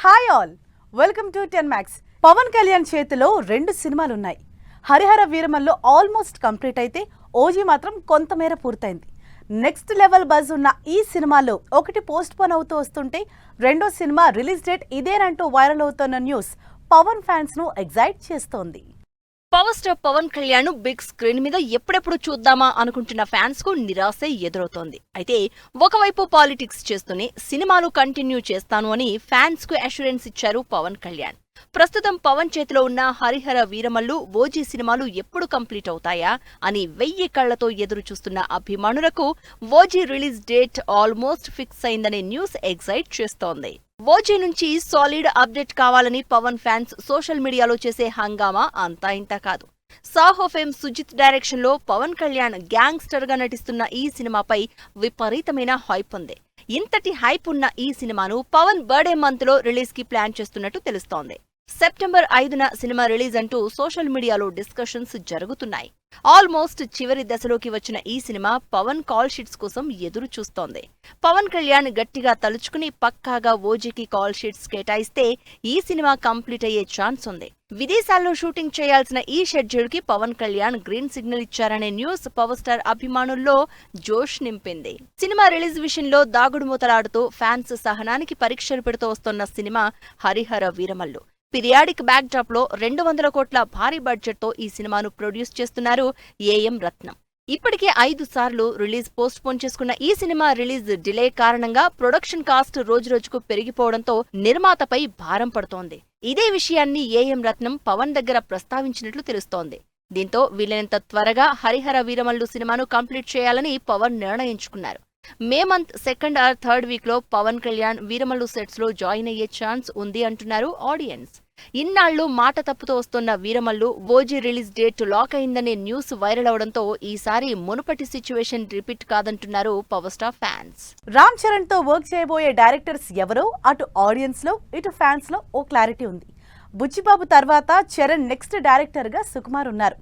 Hi all, welcome to 10 Max. Pawan Kalyan చేతిలో 2 సినిమాలు ఉన్నాయి. హరిహర వీరమల్లో ఆల్మోస్ట్ కంప్లీట్ అయితే ఓజీ మాత్రం కొంతమేర పూర్తయింది. నెక్స్ట్ లెవెల్ బజ్ ఉన్న ఈ సినిమాలో ఒకటి పోస్ట్ పోన్ అవుతూ వస్తుంటే రెండో సినిమా రిలీజ్ డేట్ ఇదేనంటూ వైరల్ అవుతున్న న్యూస్ పవన్ ఫ్యాన్స్ ను ఎగ్జైట్ చేస్తోంది. Power star Pawan Kalyan big screen మీద ఎప్పుడెప్పుడు చూద్దామా అనుకుంటున్న ఫ్యాన్స్ కు నిరాశ ఎదురవుతోంది. అయితే ఒకవైపు పాలిటిక్స్ చేస్తూనే సినిమాలు కంటిన్యూ చేస్తాను అని ఫ్యాన్స్ కు అష్యూరెన్స్ ఇచ్చారు పవన్ కళ్యాణ్. ప్రస్తుతం పవన్ చేతిలో ఉన్న హరిహర వీరమల్లు, ఓజీ సినిమాలు ఎప్పుడు కంప్లీట్ అవుతాయా అని 1000 కళ్లతో ఎదురు చూస్తున్న అభిమానులకు OG release date almost fix అయిందనే న్యూస్ ఎగ్జైట్ చేస్తోంది. ఓజీ నుంచి సాలిడ్ అప్డేట్ కావాలని పవన్ ఫ్యాన్స్ సోషల్ మీడియాలో చేసే హంగామా అంతా ఇంతా కాదు. సాహో ఫేమ్ సుజిత్ డైరెక్షన్ లో పవన్ కళ్యాణ్ గ్యాంగ్స్టర్ గా నటిస్తున్న ఈ సినిమాపై విపరీతమైన హైప్ ఉంది. ఇంతటి హైప్ ఉన్న ఈ సినిమాను పవన్ బర్త్డే మంత్ లో రిలీజ్ కి ప్లాన్ చేస్తున్నట్టు తెలుస్తోంది. సెప్టెంబర్ 5న సినిమా రిలీజ్ అంటూ సోషల్ మీడియాలో డిస్కషన్స్ జరుగుతున్నాయి. ఆల్మోస్ట్ చివరి దశలోకి వచ్చిన ఈ సినిమా పవన్ కాల్ షీట్స్ కోసం ఎదురు చూస్తోంది. పవన్ కళ్యాణ్ గట్టిగా తలుచుకుని పక్కాగా ఓజీకి కాల్ షీట్స్ కేటాయిస్తే ఈ సినిమా కంప్లీట్ అయ్యే ఛాన్స్ ఉంది. విదేశాల్లో షూటింగ్ చేయాల్సిన ఈ షెడ్యూల్ కి పవన్ కళ్యాణ్ గ్రీన్ సిగ్నల్ ఇచ్చారనే న్యూస్ పవర్ స్టార్ అభిమానుల్లో జోష్ నింపింది. సినిమా రిలీజ్ విషయంలో దాగుడుమూతలాడుతూ ఫ్యాన్స్ సహనానికి పరీక్షలు పెడుతూ వస్తున్న cinema Harihara Veeramallu. Periodic back drop లో 200 కోట్ల భారీ బడ్జెట్ తో ఈ సినిమాను ప్రొడ్యూస్ చేస్తున్నారు ఏఎం రత్నం. ఇప్పటికే 5 సార్లు రిలీజ్ పోస్ట్ పోన్ చేసుకున్న ఈ సినిమా రిలీజ్ డిలే కారణంగా ప్రొడక్షన్ కాస్ట్ రోజురోజుకు పెరిగిపోవడంతో నిర్మాతపై భారం పడుతోంది. ఇదే విషయాన్ని ఏఎం రత్నం పవన్ దగ్గర ప్రస్తావించినట్లు తెలుస్తోంది. దీంతో వీలైనంత త్వరగా హరిహర వీరమల్లు సినిమాను కంప్లీట్ చేయాలని పవన్ నిర్ణయించుకున్నారు. May month 2nd or 3rd week లో పవన్ కళ్యాణ్ వీరమల్లు సెట్స్ లో జాయిన్ అయ్యే ఛాన్స్ ఉంది అంటున్నారు ఆడియన్స్. ఇన్నాళ్లు మాట తప్పుతూ వస్తున్న Veeramallu OG release date lock అయిందనే న్యూస్ వైరల్ అవడంతో ఈసారి మునుపటి సిచ్యువేషన్ రిపీట్ కాదంటున్నారు power star fans. Ram Charan తో వర్క్ చేయబోయే డైరెక్టర్స్ ఎవరో అటు ఆడియన్స్ లో ఇటు ఫ్యాన్స్ లో ఓ క్లారిటీ ఉంది. బుచ్చిబాబు తర్వాత చరణ్ నెక్స్ట్ డైరెక్టర్ గా సుకుమార్ ఉన్నారు.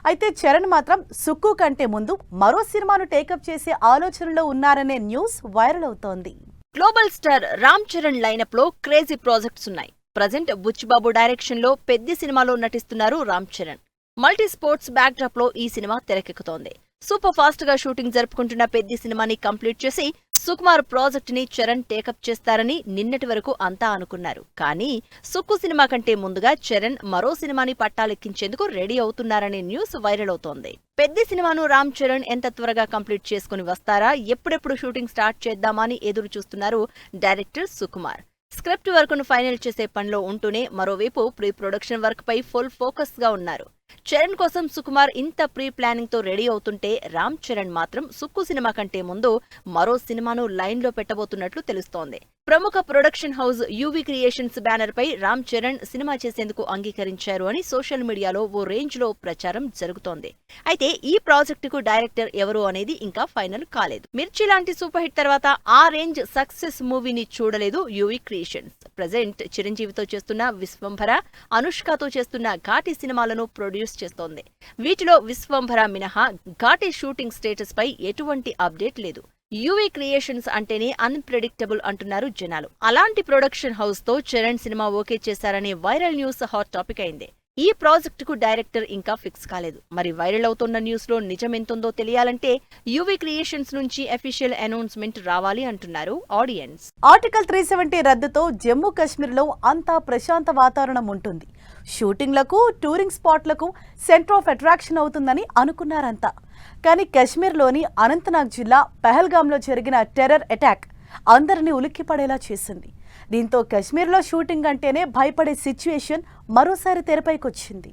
అయితే చరణ్ మాత్రం సుక్కు కంటే ముందు మరో సినిమాను టేకప్ చేసే ఆలోచనలో ఉన్నారనే న్యూస్ వైరల్ అవుతోంది. Global star Ram Charan lineup లో క్రేజీ ప్రాజెక్ట్స్ ఉన్నాయి. ప్రజెంట్ బుచ్చిబాబు డైరెక్షన్ లో పెద్ద సినిమాలో నటిస్తున్నారు Ram Charan. Multi sports back drop లో ఈ సినిమా తెరకెక్కుతోంది. సూపర్ ఫాస్ట్ గా షూటింగ్ జరుపుకుంటున్న పెద్ద సినిమాని కంప్లీట్ చేసి సుకుమార్ ప్రాజెక్ట్ ని చరణ్ టేకప్ చేస్తారని నిన్నటి వరకు అంతా అనుకున్నారు. కానీ సుక్కు సినిమా కంటే ముందుగా చరణ్ మరో సినిమాని పట్టాలెక్కించేందుకు రెడీ అవుతున్నారనే న్యూస్ వైరల్ అవుతోంది. పెద్ద సినిమాను రామ్ చరణ్ ఎంత త్వరగా కంప్లీట్ చేసుకుని వస్తారా, ఎప్పుడెప్పుడు షూటింగ్ స్టార్ట్ చేద్దామా అని ఎదురు చూస్తున్నారు డైరెక్టర్ సుకుమార్. స్క్రిప్ట్ వర్క్ ను ఫైనల్ చేసే పనిలో ఉంటూనే మరోవైపు ప్రీ ప్రొడక్షన్ వర్క్ పై ఫుల్ ఫోకస్ గా ఉన్నారు. చరణ్ కోసం సుకుమార్ ఇంత ప్రీ ప్లానింగ్ తో రెడీ అవుతుంటే రామ్ చరణ్ మాత్రం సుక్కు సినిమా కంటే ముందు మరో సినిమాను లైన్ లో పెట్టబోతున్నట్లు తెలుస్తోంది. ప్రముఖ production house UV Creations banner పై రామ్ చరణ్ సినిమా చేసేందుకు అంగీకరించారు అని సోషల్ మీడియాలో ఓ రేంజ్ లో ప్రచారం జరుగుతోంది. అయితే ఈ ప్రాజెక్టుకు డైరెక్టర్ ఎవరు అనేది ఇంకా ఫైనల్ కాలేదు. మిర్చి లాంటి సూపర్ హిట్ తర్వాత ఆ రేంజ్ సక్సెస్ మూవీని చూడలేదు యూవీ క్రియేషన్స్. ప్రజెంట్ చిరంజీవితో చేస్తున్న విశ్వంభర, అనుష్కతో చేస్తున్న ఘాటి సినిమాలను ప్రొడ్యూస్ చేస్తోంది. వీటిలో విశ్వంభర మినహా ఘాటి షూటింగ్ స్టేటస్ పై ఎటువంటి అప్డేట్ లేదు. యూవీ క్రియేషన్స్ అంటేనే అన్ప్రెడిక్టబుల్ అంటున్నారు జనాలు. అలాంటి ప్రొడక్షన్ హౌస్ తో చరణ్ సినిమా ఓకే చేశారనే వైరల్ న్యూస్ హాట్ టాపిక్ అయింది. ఈ ప్రాజెక్టుకు డైరెక్టర్ ఇంకా ఫిక్స్ కాలేదు. మరి వైరల్ అవుతున్న న్యూస్ లో నిజమెంతుందో తెలియాలంటే యూవీ క్రియేషన్స్ నుంచి అఫీషియల్ అనౌన్స్మెంట్ రావాలి అంటున్నారు ఆడియన్స్. ఆర్టికల్ 370 రద్దుతో జమ్మూ కాశ్మీర్ లో అంతా ప్రశాంత వాతావరణం ఉంటుంది. షూటింగ్లకు, టూరింగ్ స్పాట్లకు సెంటర్ ఆఫ్ అట్రాక్షన్ అవుతుందని అనుకున్నారంతా. కానీ కశ్మీర్లోని అనంతనాగ్ జిల్లా పెహల్గాంలో జరిగిన టెర్రర్ అటాక్ అందరినీ ఉలిక్కిపడేలా చేసింది. దీంతో కశ్మీర్లో షూటింగ్ అంటేనే భయపడే సిచ్యుయేషన్ మరోసారి తెరపైకొచ్చింది.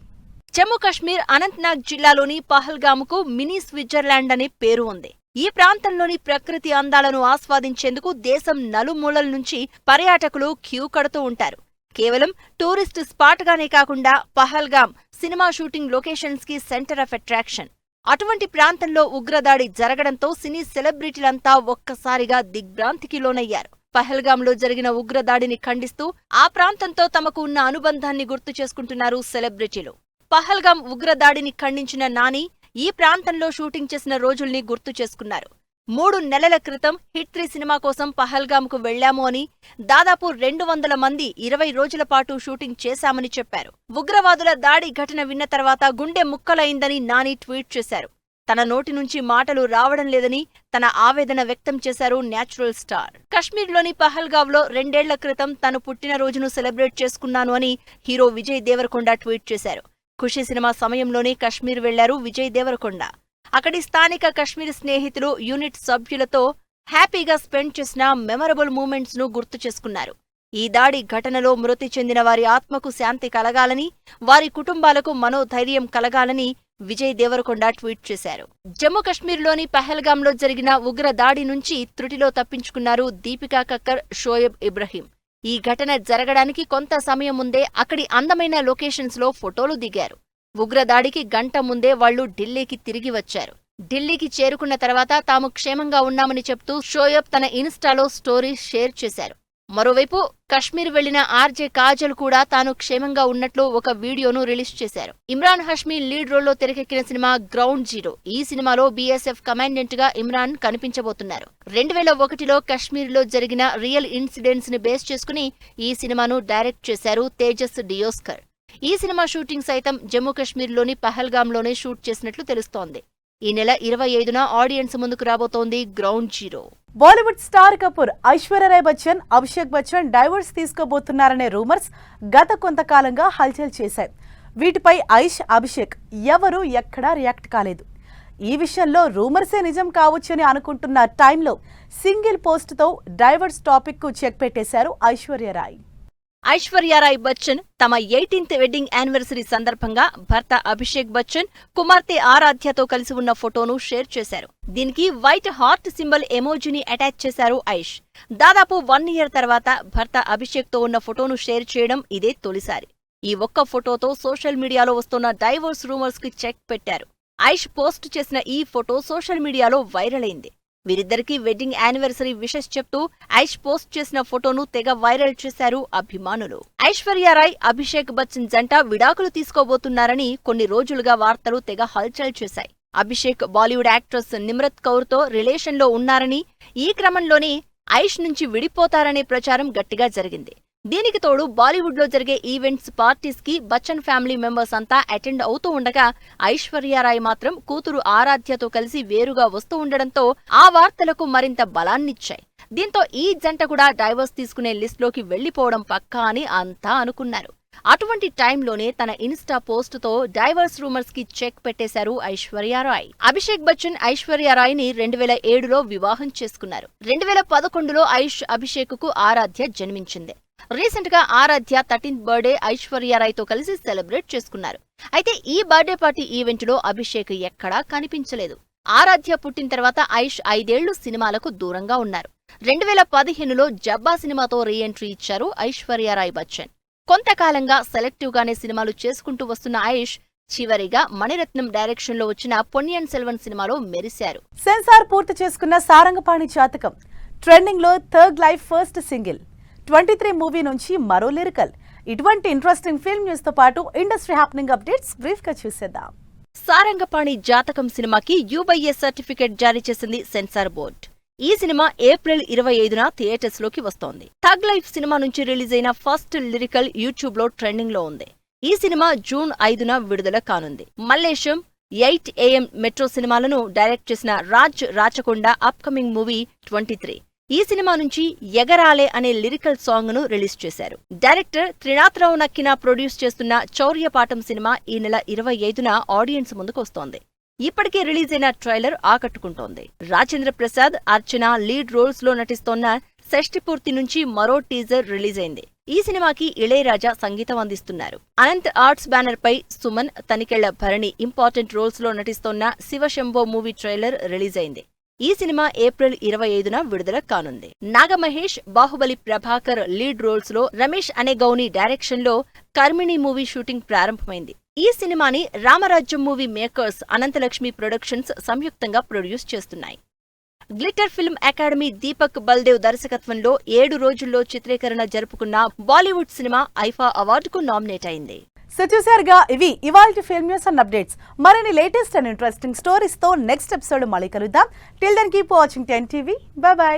జమ్మూ కాశ్మీర్ అనంతనాగ్ జిల్లాలోని పహల్గాముకు మినీ స్విట్జర్లాండ్ అనే పేరు ఉంది. ఈ ప్రాంతంలోని ప్రకృతి అందాలను ఆస్వాదించేందుకు దేశం నలుమూలల నుంచి పర్యాటకులు క్యూ కడుతూ ఉంటారు. కేవలం టూరిస్ట్ స్పాట్ గానే కాకుండా పహల్గామ్ సినిమా షూటింగ్ లొకేషన్స్ కి సెంటర్ ఆఫ్ అట్రాక్షన్. అటువంటి ప్రాంతంలో ఉగ్రదాడి జరగడంతో సినీ సెలబ్రిటీలంతా ఒక్కసారిగా దిగ్భ్రాంతికి లోనయ్యారు. పహల్గాంలో జరిగిన ఉగ్రదాడిని ఖండిస్తూ ఆ ప్రాంతంతో తమకు ఉన్న అనుబంధాన్ని గుర్తు చేసుకుంటున్నారు సెలబ్రిటీలు. పహల్గాం ఉగ్రదాడిని ఖండించిన నాని ఈ ప్రాంతంలో షూటింగ్ చేసిన రోజుల్ని గుర్తు చేసుకున్నారు. 3 నెలల క్రితం హిట్ 3 సినిమా కోసం పహల్గామ్కు వెళ్లాము అని, దాదాపు 200 మంది 20 రోజుల పాటు షూటింగ్ చేశామని చెప్పారు. ఉగ్రవాదుల దాడి ఘటన విన్న తర్వాత గుండె ముక్కలైందని నాని ట్వీట్ చేశారు. తన నోటి నుంచి మాటలు రావడం లేదని తన ఆవేదన వ్యక్తం చేశారు న్యాచురల్ స్టార్. కశ్మీర్లోని పహల్గావ్లో 2 ఏళ్ల క్రితం తను పుట్టినరోజును సెలబ్రేట్ చేసుకున్నాను అని హీరో విజయ్ దేవరకొండ ట్వీట్ చేశారు. ఖుషీ సినిమా సమయంలోనే కశ్మీర్ వెళ్లారు విజయ్ దేవరకొండ. అక్కడి స్థానిక కశ్మీర్ స్నేహితులు, యూనిట్ సభ్యులతో హ్యాపీగా స్పెండ్ చేసిన మెమరబుల్ మూమెంట్స్ ను గుర్తు చేసుకున్నారు. ఈ దాడి ఘటనలో మృతి చెందిన వారి ఆత్మకు శాంతి కలగాలని, వారి కుటుంబాలకు మనోధైర్యం కలగాలని విజయ్ దేవరకొండ ట్వీట్ చేశారు. జమ్మూ కశ్మీర్లోని పహల్గామ్లో జరిగిన ఉగ్ర దాడి నుంచి త్రుటిలో తప్పించుకున్నారు దీపికా కక్కర్, షోయబ్ ఇబ్రహీం. ఈ ఘటన జరగడానికి కొంత సమయం ముందే అక్కడి అందమైన లొకేషన్స్ లో ఫోటోలు దిగారు. ఉగ్రదాడికి గంట ముందే వాళ్లు ఢిల్లీకి తిరిగి వచ్చారు. ఢిల్లీకి చేరుకున్న తర్వాత తాము క్షేమంగా ఉన్నామని చెప్తూ షోయబ్ తన ఇన్స్టాలో స్టోరీస్ షేర్ చేశారు. మరోవైపు కశ్మీర్ వెళ్లిన ఆర్జే కాజల్ కూడా తాను క్షేమంగా ఉన్నట్లు ఒక వీడియోను రిలీజ్ చేశారు. ఇమ్రాన్ హష్మీ లీడ్ రోల్లో తెరకెక్కిన సినిమా గ్రౌండ్ జీరో. ఈ సినిమాలో బీఎస్ఎఫ్ కమాండెంట్ గా ఇమ్రాన్ కనిపించబోతున్నారు. 2001లో కశ్మీర్లో జరిగిన రియల్ ఇన్సిడెంట్స్ ని బేస్ చేసుకుని ఈ సినిమాను డైరెక్ట్ చేశారు తేజస్ డియోస్కర్. ఈ సినిమా షూటింగ్ సైతం జమ్మూ కశ్మీర్లోని పహల్గామ్లోనే షూట్ చేసినట్లు తెలుస్తోంది. ఈ నెల 25న ఆడియన్స్ ముందుకు రాబోతోంది ground zero. Bollywood star Kapoor, Aishwarya Rai Bachchan, Abhishek Bachchan divorce తీసుకోబోతున్నారనే rumours గత కొంతకాలంగా హల్చల్ చేశాయి. వీటిపై అభిషేక్ ఎవరూ ఎక్కడా రియాక్ట్ కాలేదు. ఈ విషయంలో రూమర్సే నిజం కావచ్చని అనుకుంటున్న టైంలో సింగిల్ పోస్ట్తో డైవర్స్ టాపిక్ కు చెక్ పెట్టేశారు ఐశ్వర్యరాయ్. ఐశ్వర్యరాయ్ బచ్చన్ తమ 18th వెడ్డింగ్ యానివర్సరీ సందర్భంగా భర్త అభిషేక్ బచ్చన్, కుమార్తె ఆరాధ్యతో కలిసి ఉన్న ఫోటోను షేర్ చేశారు. దీనికి వైట్ హార్ట్ సింబల్ ఎమోజీని అటాచ్ చేశారు ఐష్. దాదాపు 1 year తర్వాత భర్త అభిషేక్ తో ఉన్న ఫోటోను షేర్ చేయడం ఇదే తొలిసారి. ఈ ఒక్క ఫోటోతో సోషల్ మీడియాలో వస్తున్న డైవోర్స్ రూమర్స్ కి చెక్ పెట్టారు. ఐష్ పోస్ట్ చేసిన ఈ ఫోటో సోషల్ మీడియాలో వైరల్ అయింది. వీరిద్దరికీ వెడ్డింగ్ యానివర్సరీ విషెస్ చెప్తూ ఐష్ పోస్ట్ చేసిన ఫోటోను తెగ వైరల్ చేశారు అభిమానులు. ఐశ్వర్యరాయ్, అభిషేక్ బచ్చన్ జంట విడాకులు తీసుకోబోతున్నారని కొన్ని రోజులుగా వార్తలు తెగ హల్చల్ చేశాయి. అభిషేక్ బాలీవుడ్ యాక్ట్రెస్ నిమ్రత్ కౌర్తో రిలేషన్లో ఉన్నారని, ఈ క్రమంలోనే ఐష్ నుంచి విడిపోతారనే ప్రచారం గట్టిగా జరిగింది. దీనికి తోడు బాలీవుడ్లో జరిగే ఈవెంట్స్, పార్టీస్ కి బచ్చన్ ఫ్యామిలీ మెంబర్స్ అంతా అటెండ్ అవుతూ ఉండగా ఐశ్వర్యరాయ్ మాత్రం కూతురు ఆరాధ్యతో కలిసి వేరుగా వస్తూ ఉండడంతో ఆ వార్తలకు మరింత బలాన్నిచ్చాయి. దీంతో ఈ జంట కూడా డైవర్స్ తీసుకునే లిస్ట్లోకి వెళ్లిపోవడం పక్కా అని అంతా అనుకున్నారు. అటువంటి టైంలోనే తన ఇన్స్టా పోస్టుతో డైవర్స్ రూమర్స్ కి చెక్ పెట్టేశారు ఐశ్వర్యరాయ్. అభిషేక్ బచ్చన్ ఐశ్వర్యరాయ్ ని 2007లో వివాహం చేసుకున్నారు. 2011లో అభిషేక్ కు ఆరాధ్య జన్మించింది. రీసెంట్ గా ఆరాధ్య 13th బర్త్డే ఐశ్వర్యరాయ్ తో కలిసి సెలబ్రేట్ చేసుకున్నారు. అయితే ఈ బర్త్డే పార్టీ ఈవెంట్ లో అభిషేక్ ఎక్కడా కనిపించలేదు. ఆరాధ్య పుట్టిన తర్వాత ఐష్ 5 ఏళ్లు సినిమాలకు దూరంగా ఉన్నారు. 2015లో జబ్బా సినిమాతో రీఎంట్రీ ఇచ్చారు ఐశ్వర్యరాయ్ బచ్చన్. కొంతకాలంగా సెలెక్టివ్ గానే సినిమాలు చేసుకుంటూ వస్తున్న ఐష్ చివరిగా మణిరత్నం డైరెక్షన్ లో వచ్చిన పొన్నియిన్ సెల్వన్ సినిమాలో మెరిశారు. సెన్సార్ పూర్తి చేసుకున్న సారంగపాణి జాతకం ట్రెండింగ్ లో third life first single. 23 movie నుంచి మరో లిరికల్. ఇటువంటి ఇంట్రెస్టింగ్ ఫిల్మ్ న్యూస్ తో పాటు ఇండస్ట్రీ హ్యాపెనింగ్ అప్డేట్స్ బ్రీఫ్ గా చూసేద్దాం. సారంగపాణి జాతకం సినిమాకి UBA సర్టిఫికెట్ జారీ చేసింది సెన్సార్ బోర్డ్. ఈ సినిమా ఏప్రిల్ 25న థియేటర్స్ లోకి వస్తోంది. థగ్ లైఫ్ సినిమా నుంచి రిలీజ్ అయిన ఫస్ట్ లిరికల్ యూట్యూబ్ లో ట్రెండింగ్ లో ఉంది. ఈ సినిమా జూన్ 5న విడుదల కానుంది. మల్లేశం, 8 AM మెట్రో సినిమాలను డైరెక్ట్ చేసిన రాజ్ రాచకొండ అప్కమింగ్ మూవీ 23. ఈ సినిమా నుంచి ఎగరాలే అనే లిరికల్ సాంగ్ ను రిలీజ్ చేశారు. డైరెక్టర్ త్రినాథరావు నక్కిన ప్రొడ్యూస్ చేస్తున్న చౌర్యపాఠం సినిమా ఈ నెల 25న ఆడియన్స్ ముందుకు వస్తోంది. ఇప్పటికే రిలీజ్ అయిన ట్రైలర్ ఆకట్టుకుంటోంది. రాజేంద్ర ప్రసాద్, అర్చన లీడ్ రోల్స్ లో నటిస్తోన్న షష్ఠిపూర్తి నుంచి మరో టీజర్ రిలీజ్ అయింది. ఈ సినిమాకి ఇళయరాజా సంగీతం అందిస్తున్నారు. అనంత్ ఆర్ట్స్ బ్యానర్ పై సుమన్, తనికెళ్ల భరణి ఇంపార్టెంట్ రోల్స్ లో నటిస్తోన్న శివశంభో మూవీ ట్రైలర్ రిలీజ్ అయింది. ఈ సినిమా ఏప్రిల్ 25న విడుదల కానుంది. నాగమహేష్, బాహుబలి ప్రభాకర్ లీడ్ రోల్స్ లో రమేష్ అనేగౌని డైరెక్షన్ లో కర్మిణి మూవీ షూటింగ్ ప్రారంభమైంది. ఈ సినిమాని Ramarajyam movie makers Ananthalakshmi productions సంయుక్తంగా ప్రొడ్యూస్ చేస్తున్నాయి. Glitter film academy Deepak Baldev దర్శకత్వంలో 7 రోజుల్లో చిత్రీకరణ జరుపుకున్న బాలీవుడ్ సినిమా ఐఫా అవార్డుకు నామినేట్ అయింది. సో చూసారుగా, ఇవి ఇవాల్టి ఫిల్మ్ న్యూస్ అండ్ అప్డేట్స్. మరిన్ని లేటెస్ట్ అండ్ ఇంట్రెస్టింగ్ స్టోరీస్ తో నెక్స్ట్ ఎపిసోడ్ మళ్ళీ కలుద్దాం. Till then keep watching 10 TV. Bye by.